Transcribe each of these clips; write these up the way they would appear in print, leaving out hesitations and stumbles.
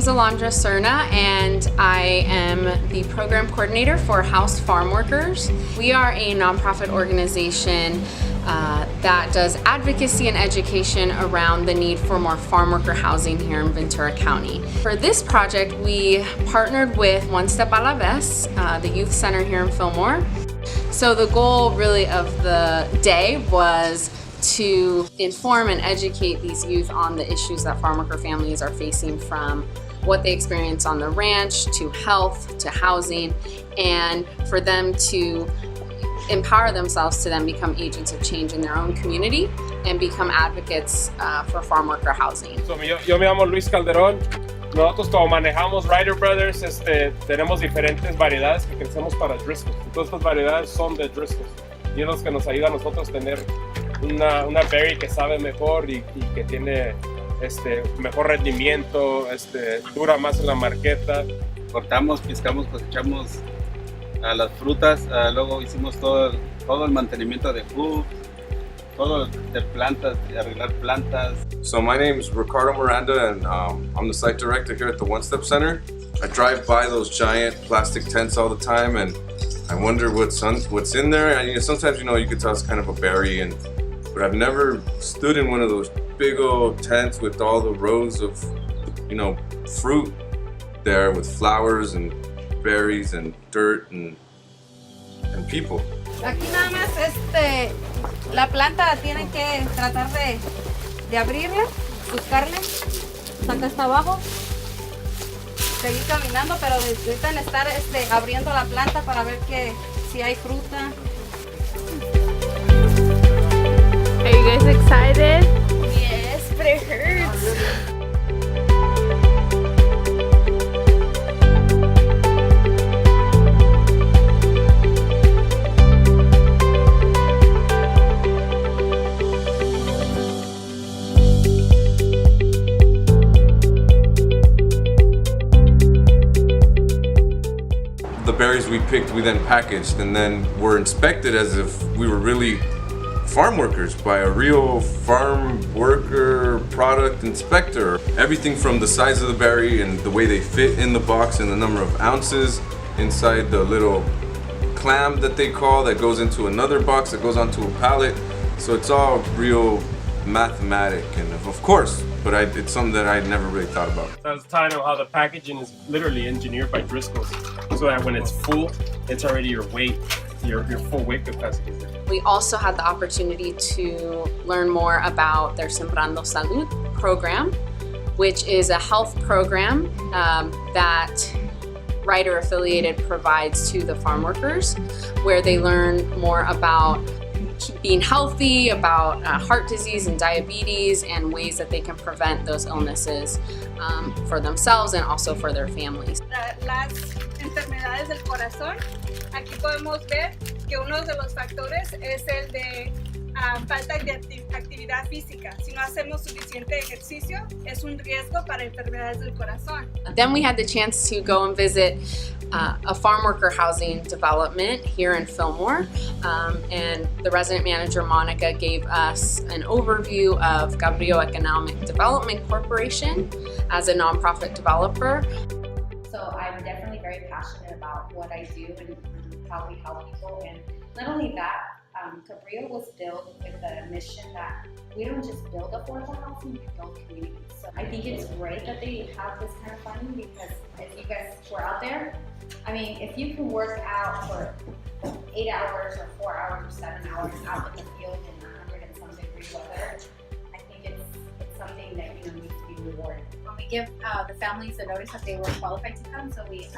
Alondra Cerna, and I am the program coordinator for House Farm Workers. We are a nonprofit organization that does advocacy and education around the need for more farm worker housing here in Ventura County. For this project, we partnered with One Step a la Vez, the youth center here in Fillmore. So the goal really of the day was to inform and educate these youth on the issues that farm worker families are facing, from what they experience on the ranch to health to housing, and for them to empower themselves to then become agents of change in their own community and become advocates for farm worker housing. So, yo me llamo Luis Calderón. Nosotros como manejamos Ryder Brothers, tenemos diferentes variedades que crecemos para Driscolls. Todas estas variedades son de Driscolls y es lo que nos ayuda a nosotros tener una berry que sabe mejor y que tiene mejor rendimiento, dura más en la marqueta. Cortamos, piscamos, cosechamos las frutas, luego hicimos todo el mantenimiento de food, todo de plantas, de arreglar plantas. So my name is Ricardo Miranda, and I'm the site director here at the One Step Center. I drive by those giant plastic tents all the time, and I wonder what's in there. And sometimes you could tell it's kind of a berry, but I've never stood in one of those big old tents with all the rows of fruit there, with flowers and berries and dirt and people. Aquí nada más la planta tienen que tratar de abrirla, buscarle, saca hasta abajo, seguir caminando, pero necesitan estar abriendo la planta para ver si hay fruta. Are you guys excited? Yes, but it hurts. The berries we picked, we then packaged and then were inspected as if we were really farm workers by a real farm worker product inspector. Everything from the size of the berry and the way they fit in the box and the number of ounces inside the little clam that they call that goes into another box that goes onto a pallet. So it's all real mathematic, and of course, but it's something that I'd never really thought about. I was telling them how the packaging is literally engineered by Driscolls, so that when it's full, it's already your weight, your full weight capacity. We also had the opportunity to learn more about their Sembrando Salud program, which is a health program that Ryder affiliated provides to the farm workers, where they learn more about being healthy, about heart disease and diabetes, and ways that they can prevent those illnesses for themselves and also for their families. Las enfermedades del corazón, aquí podemos ver que uno de los factores es el de falta de actividad física. Si no hacemos suficiente ejercicio, es un riesgo para enfermedades del corazón. Then we had the chance to go and visit a farm worker housing development here in Fillmore, and the resident manager Monica gave us an overview of Gabriel Economic Development Corporation as a nonprofit developer. So I'm definitely very passionate about what I do and how we help people, and not only that, Cabrillo was built with the mission that we don't just build affordable housing, we build communities. So I think it's great that they have this kind of funding, because if you guys were out there, I mean, if you can work out for 8 hours or 4 hours or 7 hours out in the field in 100 and some degree weather, I think it's something that needs to be rewarded. When we give the families a notice that they were qualified to come, so we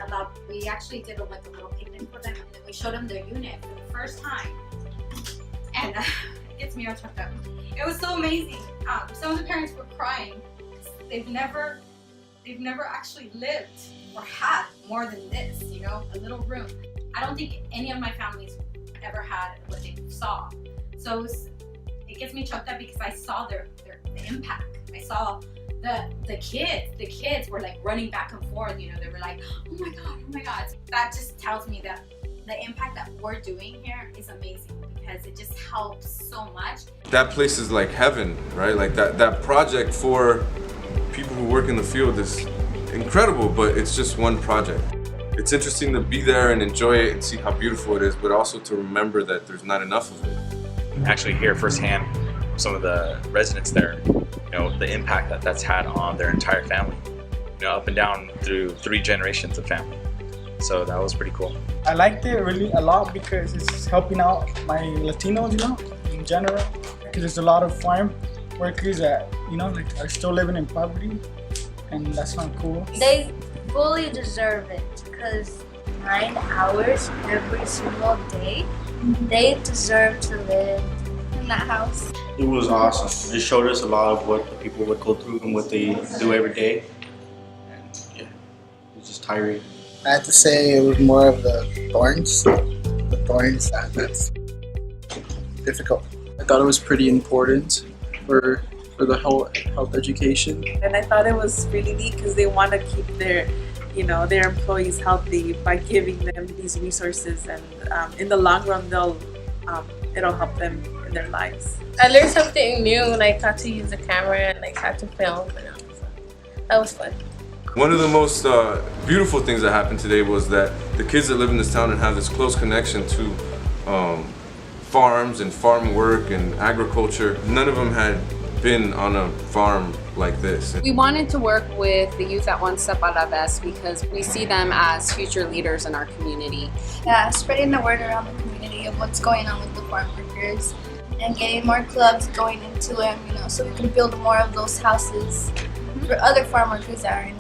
actually did a little picnic for them, and then we showed them their unit for the first time. And it gets me all choked up. It was so amazing. Some of the parents were crying. They've never actually lived or had more than this, a little room. I don't think any of my families ever had what they saw. So it gets me choked up because I saw the impact. I saw the kids were like running back and forth, they were like, oh my God. That just tells me that the impact that we're doing here is amazing, because it just helps so much. That place is like heaven, right? Like that project for people who work in the field is incredible, but it's just one project. It's interesting to be there and enjoy it and see how beautiful it is, but also to remember that there's not enough of it. Actually hear firsthand some of the residents there, the impact that that's had on their entire family, up and down through 3 generations of family. So that was pretty cool. I liked it really a lot because it's helping out my Latinos, in general. Because there's a lot of farm workers that, are still living in poverty, and that's not cool. They fully deserve it because 9 hours every single day, they deserve to live in that house. It was awesome. It showed us a lot of what the people would go through and what they do every day. And yeah, it was just tiring. I have to say it was more of the thorns. The thorns, that's difficult. I thought it was pretty important for the whole health education. And I thought it was really neat because they want to keep their their employees healthy by giving them these resources, and in the long run it'll help them in their lives. I learned something new, like how to use the camera and like how to film, so that was fun. One of the most beautiful things that happened today was that the kids that live in this town and have this close connection to farms and farm work and agriculture, none of them had been on a farm like this. We wanted to work with the youth at One Step a la Vez because we see them as future leaders in our community. Yeah, spreading the word around the community of what's going on with the farm workers and getting more clubs going into them, so we can build more of those houses for other farm workers that are in